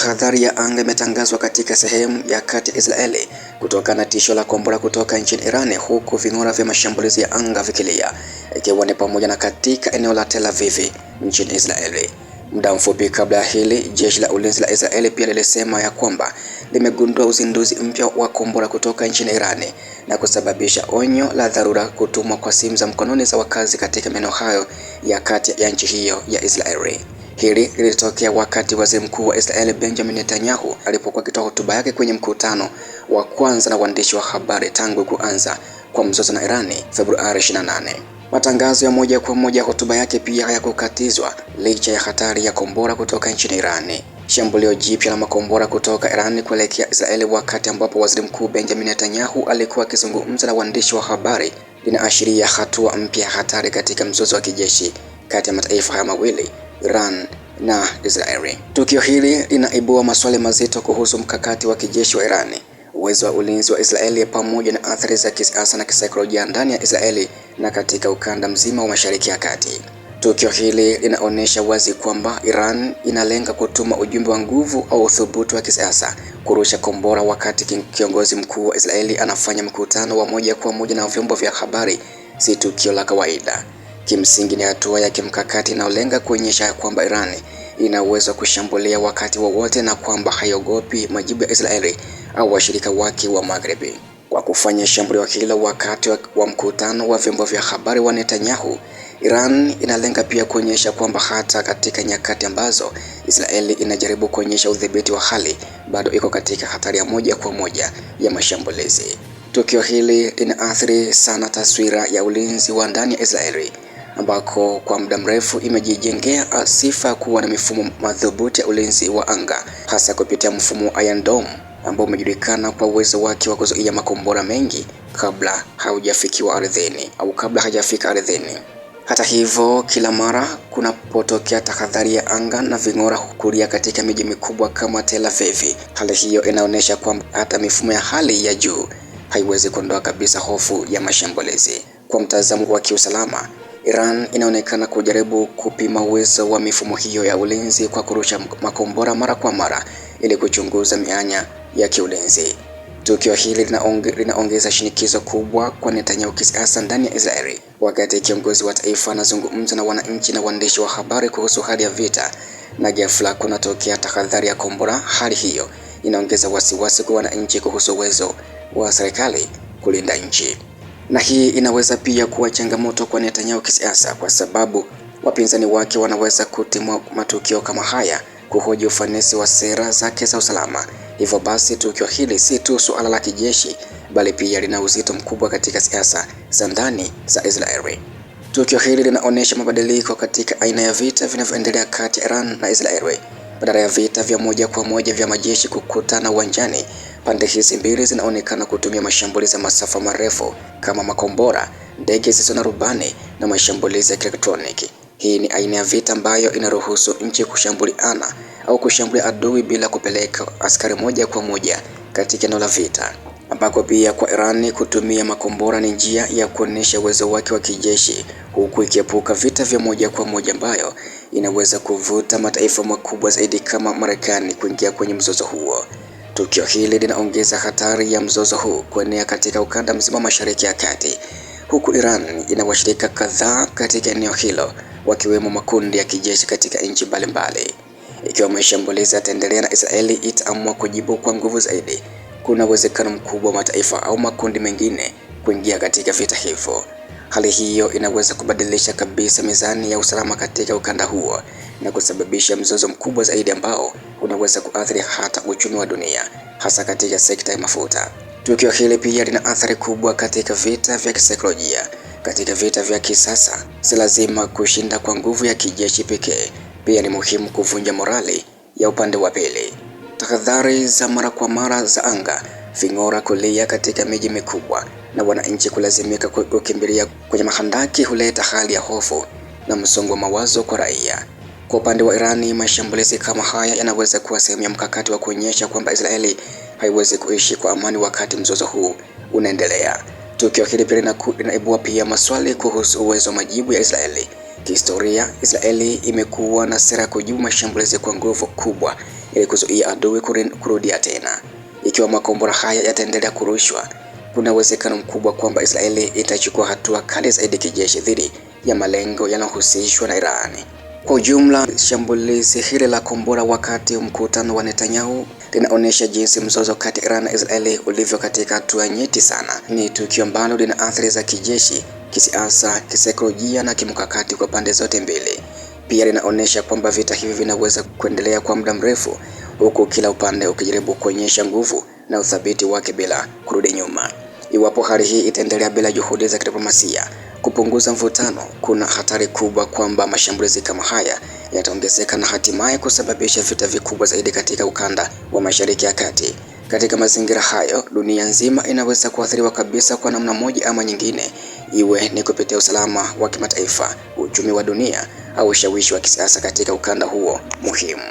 Tahadhari ya anga imetangazwa katika sehemu ya kati ya Israeli kutokana na tisho la kombora kutoka nchini Iran, huku ving'ora vya mashambulizi ya anga vikilia, ikiwa ni pamoja na katika eneo la Tel Aviv nchini Israeli. Muda mfupi kabla ya hili, jeshi la ulinzi la Israeli pia lilisema ya kwamba limegundua uzinduzi mpya wa kombora kutoka nchini Iran na kusababisha onyo la dharura kutumwa kwa simu za mkononi za wakazi katika maeneo hayo ya kati ya nchi hiyo ya Israeli. Hili lilitokea wakati waziri mkuu wa Israeli Benjamin Netanyahu alipokuwa akitoa hotuba yake kwenye mkutano wa kwanza na waandishi wa habari tangu kuanza kwa mzozo na Irani Februari 28. Matangazo ya moja kwa moja ya hotuba yake pia hayakukatizwa licha ya hatari ya kombora kutoka nchini Irani. Shambulio jipya la makombora kutoka Irani kuelekea Israeli wakati ambapo waziri mkuu Benjamin Netanyahu alikuwa akizungumza na waandishi wa habari linaashiria hatua mpya hatari katika mzozo wa kijeshi kati ya mataifa haya mawili, Iran na Israeli. Tukio hili linaibua maswali mazito kuhusu mkakati wa kijeshi wa Irani, uwezo wa ulinzi wa Israeli pamoja na athari za kisiasa na kisaikolojia ndani ya Israeli na katika ukanda mzima wa Mashariki ya Kati. Tukio hili linaonyesha wazi kwamba Iran inalenga kutuma ujumbe wa nguvu au uthubutu wa kisiasa, kurusha kombora wakati kiongozi mkuu wa Israeli anafanya mkutano wa moja kwa moja na vyombo vya habari, si tukio la kawaida. Kimsingi ni hatua ya kimkakati inayolenga kuonyesha kwamba Iran ina uwezo wa kushambulia wakati wowote na kwamba haiogopi majibu ya Israeli au washirika wake wa Magharibi. Kwa kufanya shambulio hilo wakati wa mkutano wa vyombo vya habari wa Netanyahu, Iran inalenga pia kuonyesha kwamba hata katika nyakati ambazo Israeli inajaribu kuonyesha udhibiti wa hali, bado iko katika hatari ya moja kwa moja ya mashambulizi. Tukio hili linaathiri sana taswira ya ulinzi wa ndani ya Israeli, ambako kwa muda mrefu imejijengea sifa kuwa na mifumo madhubuti ya ulinzi wa anga, hasa kupitia mfumo wa Iron Dome ambao umejulikana kwa uwezo wake wa kuzuia makombora mengi kabla hajafika ardhini. Hata hivyo, kila mara kunapotokea tahadhari ya anga na ving'ora kulia katika miji mikubwa kama Tel Aviv, hali hiyo inaonyesha kwamba hata mifumo ya hali ya juu haiwezi kuondoa kabisa hofu ya mashambulizi. Kwa mtazamo wa kiusalama, Iran inaonekana kujaribu kupima uwezo wa mifumo hiyo ya ulinzi kwa kurusha makombora mara kwa mara ili kuchunguza mianya ya kiulinzi. Tukio hili linaongeza shinikizo kubwa kwa Netanyahu kisiasa ndani ya Israeli. Wakati kiongozi wa taifa anazungumza na wananchi na waandishi wa habari kuhusu hali ya vita, na ghafla kunatokea tahadhari ya kombora, hali hiyo inaongeza wasiwasi kwa wananchi kuhusu uwezo wa serikali kulinda nchi. Na hii inaweza pia kuwa changamoto kwa Netanyahu kisiasa, kwa sababu wapinzani wake wanaweza kutimua matukio kama haya kuhoji ufanisi wa sera zake za usalama. Hivyo basi, tukio hili si tu suala la kijeshi, bali pia lina uzito mkubwa katika siasa za ndani za Israeli. Tukio hili linaonyesha mabadiliko katika aina ya vita vinavyoendelea kati ya Iran na Israeli. Badala ya vita vya moja kwa moja vya majeshi kukutana uwanjani, pande hizi mbili zinaonekana kutumia mashambulizi ya masafa marefu kama makombora, ndege zisizo na rubani na mashambulizi ya kielektroniki. Hii ni aina ya vita ambayo inaruhusu nchi kushambuliana au kushambulia adui bila kupeleka askari moja kwa moja katika eneo la vita, ambako pia kwa Iran kutumia makombora ni njia ya kuonyesha uwezo wake wa kijeshi, huku ikiepuka vita vya moja kwa moja ambayo inaweza kuvuta mataifa makubwa zaidi kama Marekani kuingia kwenye mzozo huo. Tukio hili linaongeza hatari ya mzozo huu kuenea katika ukanda mzima Mashariki ya Kati, huku Iran ina washirika kadhaa katika eneo hilo, wakiwemo makundi ya kijeshi katika nchi mbalimbali. Ikiwa mashambulizi yataendelea na Israeli itaamua kujibu kwa nguvu zaidi, kuna uwezekano mkubwa wa mataifa au makundi mengine kuingia katika vita hivyo. Hali hiyo inaweza kubadilisha kabisa mizani ya usalama katika ukanda huo na kusababisha mzozo mkubwa zaidi ambao unaweza kuathiri hata uchumi wa dunia, hasa katika sekta ya mafuta. Tukio hili pia lina athari kubwa katika vita vya kisaikolojia. Katika vita vya kisasa, si lazima kushinda kwa nguvu ya kijeshi pekee, pia ni muhimu kuvunja morali ya upande wa pili. Tahadhari za mara kwa mara za anga, ving'ora kulia katika miji mikubwa na wananchi kulazimika kukimbilia kwenye mahandaki huleta hali ya hofu na msongo wa mawazo kwa raia. Kwa upande wa Irani, mashambulizi kama haya yanaweza kuwa sehemu ya mkakati wa kuonyesha kwamba Israeli haiwezi kuishi kwa amani wakati mzozo huu unaendelea. Tukio hili pia linaibua pia maswali kuhusu uwezo wa majibu ya Israeli. Kihistoria, Israeli imekuwa na sera ya kujibu mashambulizi kwa nguvu kubwa, ili kuzuia adui kurudia tena. Ikiwa makombora haya yataendelea kurushwa, kuna uwezekano mkubwa kwamba Israeli itachukua hatua kali zaidi kijeshi dhidi ya malengo yanayohusishwa na Iran. Kwa ujumla, shambulizi hili la kombora wakati mkutano wa Netanyahu linaonyesha jinsi mzozo kati ya Iran na Israeli ulivyo katika hatua nyeti sana. Ni tukio ambalo lina athari za kijeshi, kisiasa, kisaikolojia na kimkakati kwa pande zote mbili. Pia linaonyesha kwamba vita hivi vinaweza kuendelea kwa muda mrefu, huku kila upande ukijaribu kuonyesha nguvu na uthabiti wake bila kurudi nyuma. Iwapo hali hii itaendelea bila juhudi za kidiplomasia kupunguza mvutano, kuna hatari kubwa kwamba mashambulizi kama haya yataongezeka na hatimaye kusababisha vita vikubwa zaidi katika ukanda wa Mashariki ya Kati. Katika mazingira hayo, dunia nzima inaweza kuathiriwa kabisa kwa namna moja ama nyingine, iwe ni kupitia usalama wa kimataifa, uchumi wa dunia au ushawishi wa kisiasa katika ukanda huo muhimu.